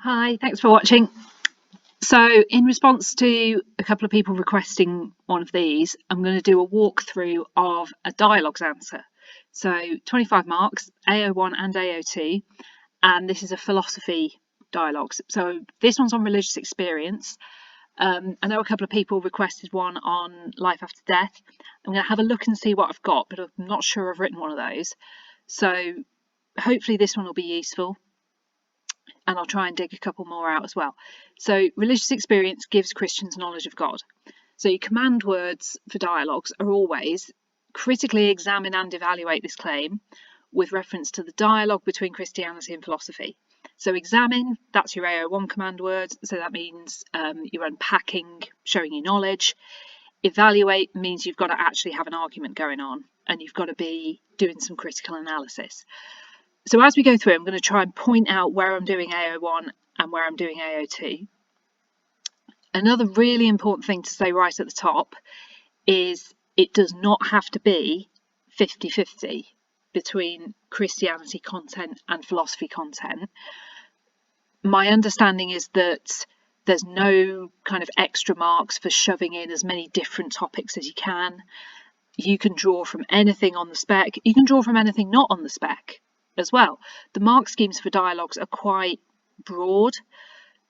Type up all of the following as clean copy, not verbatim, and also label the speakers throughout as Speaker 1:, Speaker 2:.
Speaker 1: Hi, thanks for watching. So in response to a couple of people requesting one of these, I'm going to do a walkthrough of a dialogues answer. So 25 marks, AO1 and AO2, and this is a philosophy dialogues. So this one's on religious experience. I know a couple of people requested one on life after death. I'm going to have a look and see what I've got, but I'm not sure I've written one of those. So hopefully this one will be useful. And I'll try and dig a couple more out as well. So religious experience gives Christians knowledge of God. So your command words for dialogues are always critically examine and evaluate this claim with reference to the dialogue between Christianity and philosophy. So examine, that's your AO1 command word. So that means you're unpacking, showing your knowledge. Evaluate means you've got to actually have an argument going on and you've got to be doing some critical analysis. So as we go through, I'm going to try and point out where I'm doing AO1 and where I'm doing AO2. Another really important thing to say right at the top is it does not have to be 50-50 between Christianity content and philosophy content. My understanding is that there's no kind of extra marks for shoving in as many different topics as you can. You can draw from anything on the spec. You can draw from anything not on the spec as well. The mark schemes for dialogues are quite broad,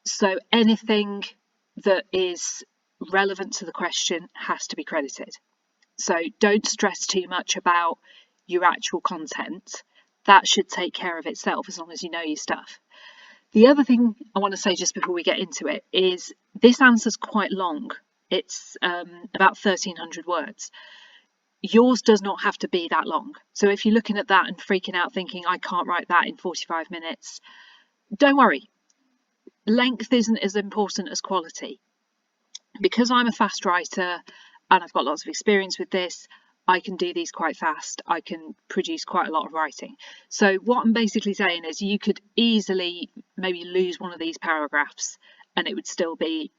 Speaker 1: so anything that is relevant to the question has to be credited. So don't stress too much about your actual content. That should take care of itself as long as you know your stuff. The other thing I want to say just before we get into it is this answer's quite long. It's about 1,300 words. Yours does not have to be that long. So if you're looking at that and freaking out thinking, I can't write that in 45 minutes, don't worry. Length isn't as important as quality. Because I'm a fast writer and I've got lots of experience with this, I can do these quite fast. I can produce quite a lot of writing. So what I'm basically saying is you could easily maybe lose one of these paragraphs and it would still be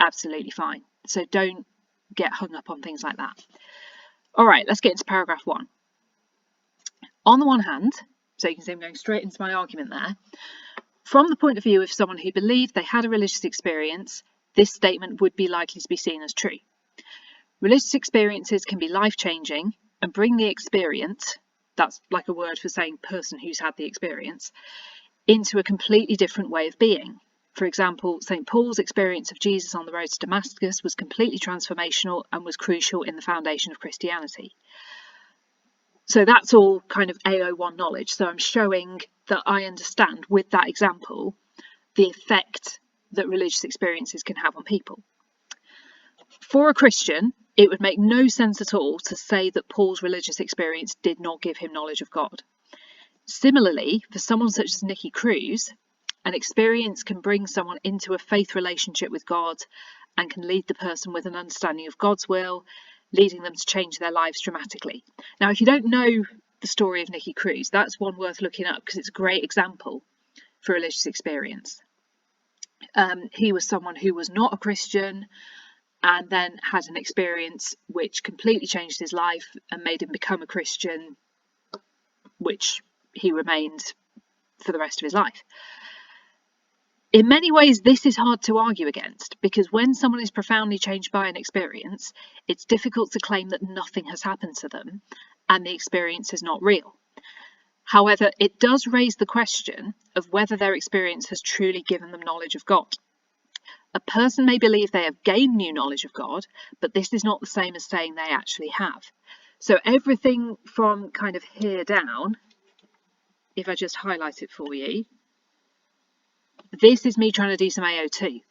Speaker 1: absolutely fine. So don't get hung up on things like that. All right, let's get into paragraph 1. On the one hand, so you can see I'm going straight into my argument there, from the point of view of someone who believed they had a religious experience, this statement would be likely to be seen as true. Religious experiences can be life-changing and bring the experience, that's like a word for saying person who's had the experience, into a completely different way of being. For example, St. Paul's experience of Jesus on the road to Damascus was completely transformational and was crucial in the foundation of Christianity. So that's all kind of AO1 knowledge. So I'm showing that I understand with that example the effect that religious experiences can have on people. For a Christian, it would make no sense at all to say that Paul's religious experience did not give him knowledge of God. Similarly, for someone such as Nicky Cruz, an experience can bring someone into a faith relationship with God and can lead the person with an understanding of God's will, leading them to change their lives dramatically. Now, if you don't know the story of Nicky Cruz, that's one worth looking up because it's a great example for religious experience. He was someone who was not a Christian and then had an experience which completely changed his life and made him become a Christian, which he remained for the rest of his life. In many ways, this is hard to argue against because when someone is profoundly changed by an experience, it's difficult to claim that nothing has happened to them and the experience is not real. However, it does raise the question of whether their experience has truly given them knowledge of God. A person may believe they have gained new knowledge of God, but this is not the same as saying they actually have. So everything from kind of here down, if I just highlight it for you, this is me trying to do some AO2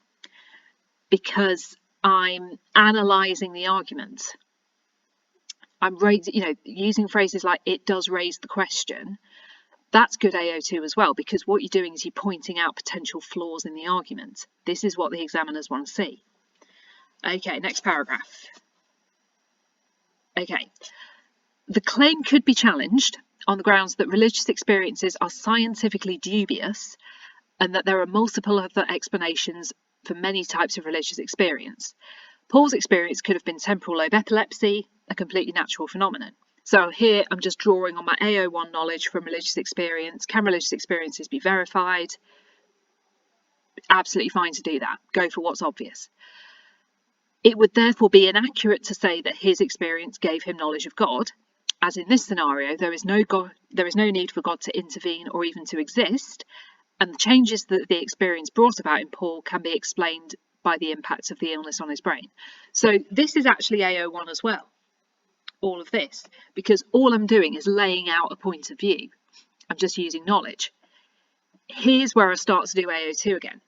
Speaker 1: because I'm analysing the argument. I'm using phrases like it does raise the question. That's good AO2 as well because what you're doing is you're pointing out potential flaws in the argument. This is what the examiners want to see. Okay, next paragraph. Okay, the claim could be challenged on the grounds that religious experiences are scientifically dubious and that there are multiple other explanations for many types of religious experience. Paul's experience could have been temporal lobe epilepsy, a completely natural phenomenon. So here I'm just drawing on my AO1 knowledge from religious experience. Can religious experiences be verified? absolutely fine to do that. Go for what's obvious. It would therefore be inaccurate to say that his experience gave him knowledge of God, as in this scenario, there is no need for God to intervene or even to exist, and the changes that the experience brought about in Paul can be explained by the impact of the illness on his brain. So this is actually AO1 as well, all of this, because all I'm doing is laying out a point of view. I'm just using knowledge. Here's where I start to do AO2 again.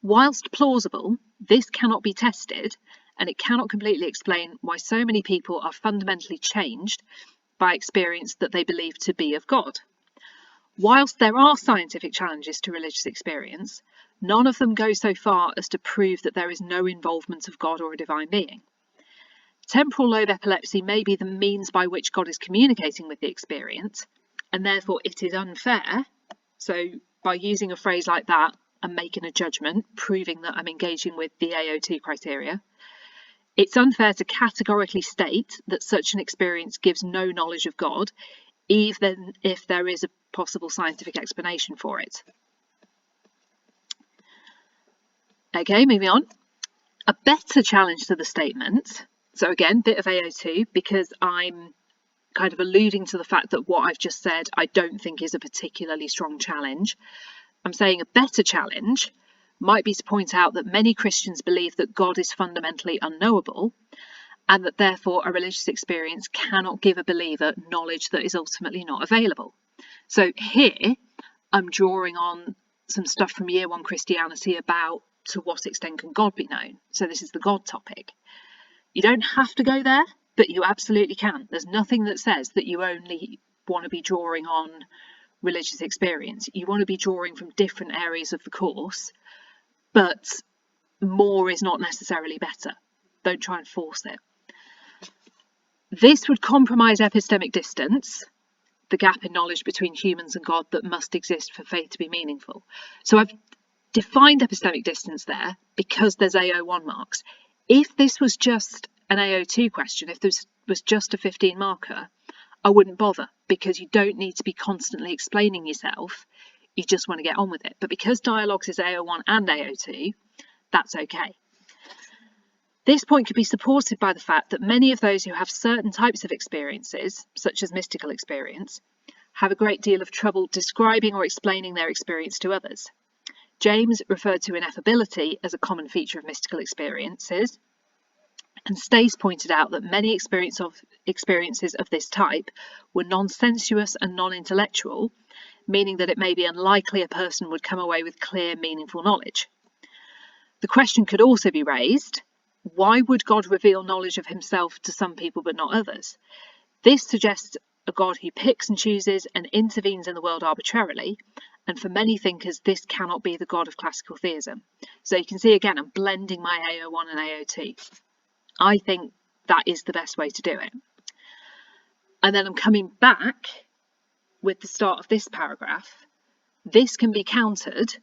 Speaker 1: Whilst plausible, this cannot be tested, and it cannot completely explain why so many people are fundamentally changed by experience that they believe to be of God. Whilst there are scientific challenges to religious experience, none of them go so far as to prove that there is no involvement of God or a divine being. Temporal lobe epilepsy may be the means by which God is communicating with the experience, and therefore it is unfair. So by using a phrase like that and making a judgment, proving that I'm engaging with the AO2 criteria, it's unfair to categorically state that such an experience gives no knowledge of God, even if there is a possible scientific explanation for it. Okay, moving on. A better challenge to the statement, so again, bit of AO2, because I'm kind of alluding to the fact that what I've just said I don't think is a particularly strong challenge. I'm saying a better challenge might be to point out that many Christians believe that God is fundamentally unknowable, and that therefore a religious experience cannot give a believer knowledge that is ultimately not available. So here I'm drawing on some stuff from Year 1 Christianity about to what extent can God be known. So this is the God topic. You don't have to go there, but you absolutely can. There's nothing that says that you only want to be drawing on religious experience. You want to be drawing from different areas of the course, but more is not necessarily better. Don't try and force it. This would compromise epistemic distance, the gap in knowledge between humans and God that must exist for faith to be meaningful. So I've defined epistemic distance there because there's AO1 marks. If this was just an AO2 question, if this was just a 15 marker, I wouldn't bother, because you don't need to be constantly explaining yourself. You just want to get on with it. But because dialogues is AO1 and AO2, that's okay. This point could be supported by the fact that many of those who have certain types of experiences, such as mystical experience, have a great deal of trouble describing or explaining their experience to others. James referred to ineffability as a common feature of mystical experiences, and Stace pointed out that many experiences of this type were non-sensuous and non-intellectual, meaning that it may be unlikely a person would come away with clear, meaningful knowledge. The question could also be raised, why would God reveal knowledge of himself to some people but not others? This suggests a God who picks and chooses and intervenes in the world arbitrarily, and for many thinkers this cannot be the God of classical theism. So you can see again I'm blending my AO1 and AO2. I think that is the best way to do it. And then I'm coming back with the start of this paragraph. This can be countered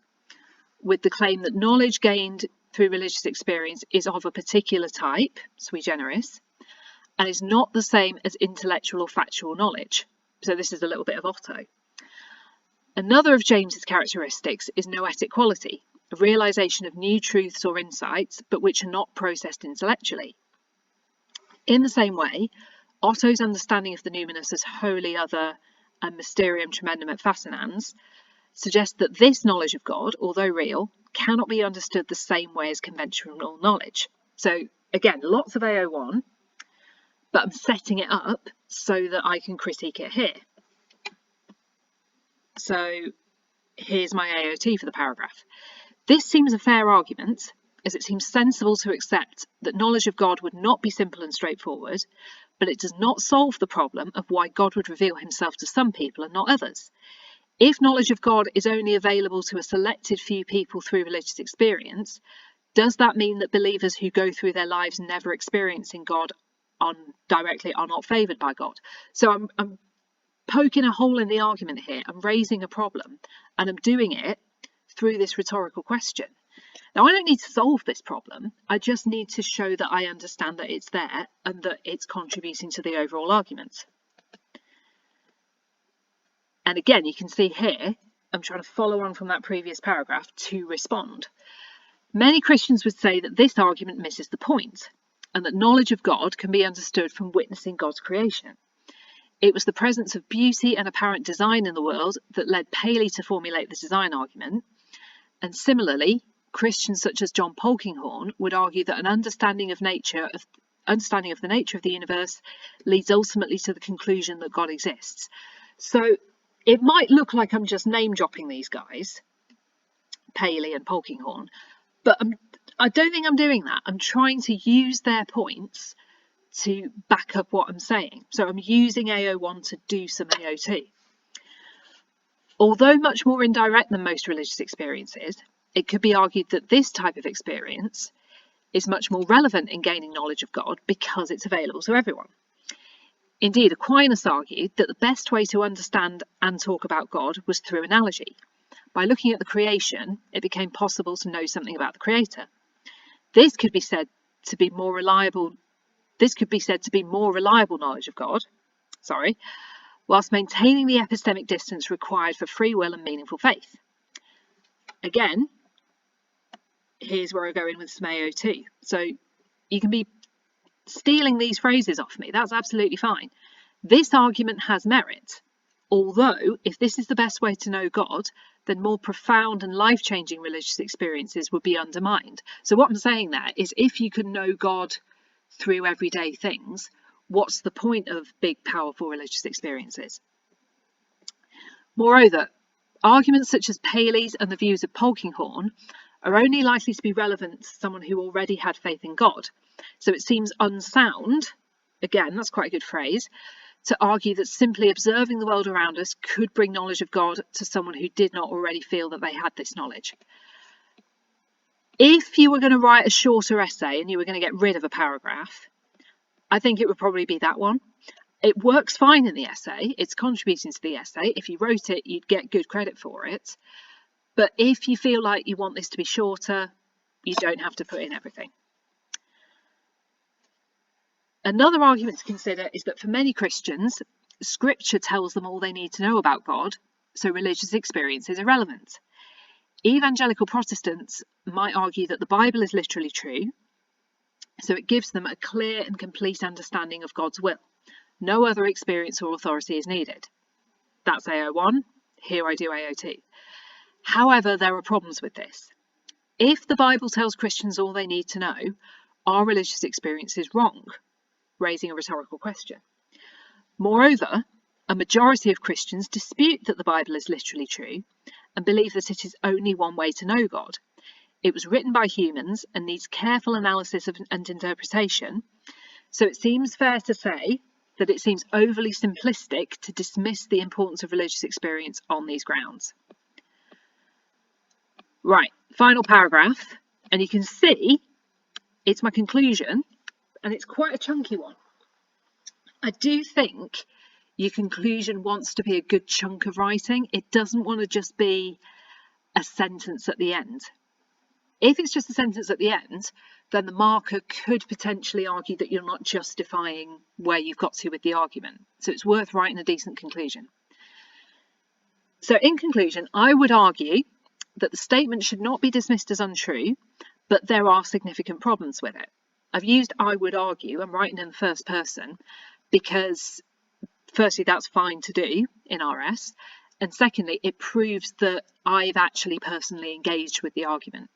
Speaker 1: with the claim that knowledge gained through religious experience is of a particular type, sui generis, and is not the same as intellectual or factual knowledge. So this is a little bit of Otto. Another of James's characteristics is noetic quality, a realization of new truths or insights, but which are not processed intellectually. In the same way, Otto's understanding of the numinous as wholly other and mysterium tremendum et fascinans suggests that this knowledge of God, although real, cannot be understood the same way as conventional knowledge. So again, lots of AO1, but I'm setting it up so that I can critique it here. So here's my AO2 for the paragraph. This seems a fair argument, as it seems sensible to accept that knowledge of God would not be simple and straightforward, but it does not solve the problem of why God would reveal himself to some people and not others. If knowledge of God is only available to a selected few people through religious experience, does that mean that believers who go through their lives never experiencing God directly are not favoured by God? So I'm poking a hole in the argument here. I'm raising a problem, and I'm doing it through this rhetorical question. Now, I don't need to solve this problem. I just need to show that I understand that it's there and that it's contributing to the overall argument. And again, you can see here, I'm trying to follow on from that previous paragraph to respond. Many Christians would say that this argument misses the point, and that knowledge of God can be understood from witnessing God's creation. It was the presence of beauty and apparent design in the world that led Paley to formulate the design argument, and similarly, Christians such as John Polkinghorne would argue that an understanding of the nature of the universe leads ultimately to the conclusion that God exists. So it might look like I'm just name dropping these guys, Paley and Polkinghorne, but I don't think I'm doing that. I'm trying to use their points to back up what I'm saying. So I'm using AO1 to do some AO2. Although much more indirect than most religious experiences, it could be argued that this type of experience is much more relevant in gaining knowledge of God because it's available to everyone. Indeed, Aquinas argued that the best way to understand and talk about God was through analogy. By looking at the creation, it became possible to know something about the Creator. This could be said to be more reliable knowledge of God, whilst maintaining the epistemic distance required for free will and meaningful faith. Again, here's where I go in with some AO2. So you can be stealing these phrases off me. That's absolutely fine. This argument has merit. Although, if this is the best way to know God, then more profound and life-changing religious experiences would be undermined. So what I'm saying there is, if you can know God through everyday things, what's the point of big, powerful religious experiences? Moreover, arguments such as Paley's and the views of Polkinghorne are only likely to be relevant to someone who already had faith in God. So it seems unsound, again, that's quite a good phrase, to argue that simply observing the world around us could bring knowledge of God to someone who did not already feel that they had this knowledge. If you were going to write a shorter essay and you were going to get rid of a paragraph, I think it would probably be that one. It works fine in the essay. It's contributing to the essay. If you wrote it, you'd get good credit for it. But if you feel like you want this to be shorter, you don't have to put in everything. Another argument to consider is that for many Christians, Scripture tells them all they need to know about God, so religious experience is irrelevant. Evangelical Protestants might argue that the Bible is literally true, so it gives them a clear and complete understanding of God's will. No other experience or authority is needed. That's AO1. Here I do AO2. However, there are problems with this. If the Bible tells Christians all they need to know, are religious experiences wrong? Raising a rhetorical question. Moreover, a majority of Christians dispute that the Bible is literally true and believe that it is only one way to know God. It was written by humans and needs careful analysis and interpretation, so it seems fair to say that it seems overly simplistic to dismiss the importance of religious experience on these grounds. Right, final paragraph, and you can see it's my conclusion, and it's quite a chunky one. I do think your conclusion wants to be a good chunk of writing. It doesn't want to just be a sentence at the end. If it's just a sentence at the end, then the marker could potentially argue that you're not justifying where you've got to with the argument. So it's worth writing a decent conclusion. So in conclusion, I would argue that the statement should not be dismissed as untrue, but there are significant problems with it. I've used I would argue, I'm writing in the first person, because firstly, that's fine to do in RS, and secondly, it proves that I've actually personally engaged with the argument.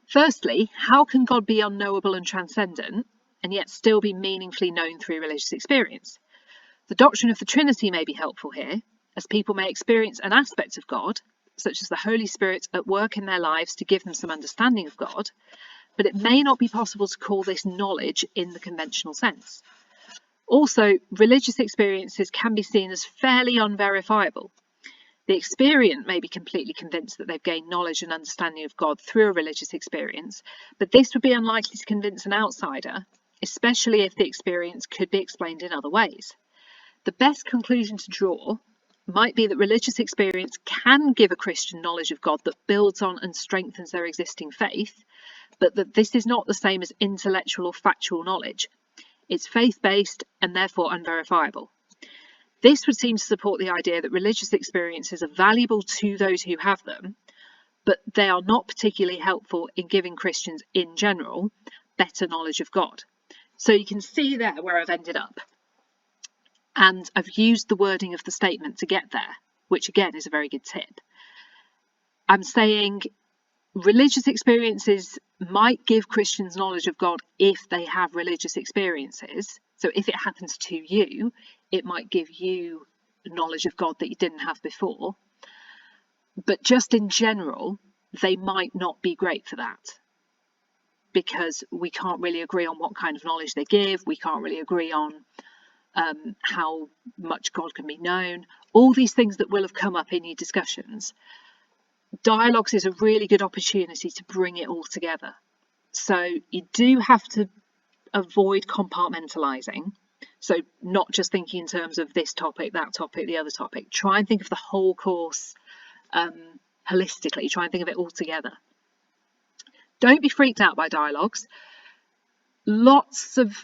Speaker 1: Firstly, how can God be unknowable and transcendent, and yet still be meaningfully known through religious experience? The doctrine of the Trinity may be helpful here, as people may experience an aspect of God, such as the Holy Spirit at work in their lives to give them some understanding of God, but it may not be possible to call this knowledge in the conventional sense. Also, religious experiences can be seen as fairly unverifiable. The experienced may be completely convinced that they've gained knowledge and understanding of God through a religious experience, but this would be unlikely to convince an outsider, especially if the experience could be explained in other ways. The best conclusion to draw might be that religious experience can give a Christian knowledge of God that builds on and strengthens their existing faith, but that this is not the same as intellectual or factual knowledge. It's faith-based and therefore unverifiable. This would seem to support the idea that religious experiences are valuable to those who have them, but they are not particularly helpful in giving Christians in general better knowledge of God. So you can see there where I've ended up. And I've used the wording of the statement to get there, which again is a very good tip. I'm saying religious experiences might give Christians knowledge of God if they have religious experiences. So if it happens to you, it might give you knowledge of God that you didn't have before. But just in general, they might not be great for that, because we can't really agree on what kind of knowledge they give. We can't really agree on how much God can be known. All these things that will have come up in your discussions. Dialogues is a really good opportunity to bring it all together. So you do have to avoid compartmentalizing. So not just thinking in terms of this topic, that topic, the other topic. Try and think of the whole course holistically. Try and think of it all together. Don't be freaked out by dialogues. Lots of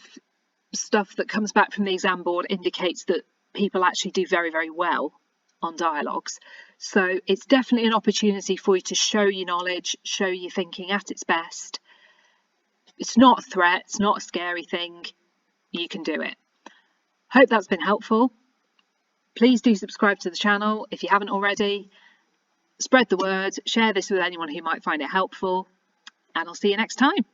Speaker 1: stuff that comes back from the exam board indicates that people actually do very, very well on dialogues. So it's definitely an opportunity for you to show your knowledge, show your thinking at its best. It's not a threat, it's not a scary thing. You can do it. Hope that's been helpful. Please do subscribe to the channel if you haven't already. Spread the word, share this with anyone who might find it helpful, and I'll see you next time.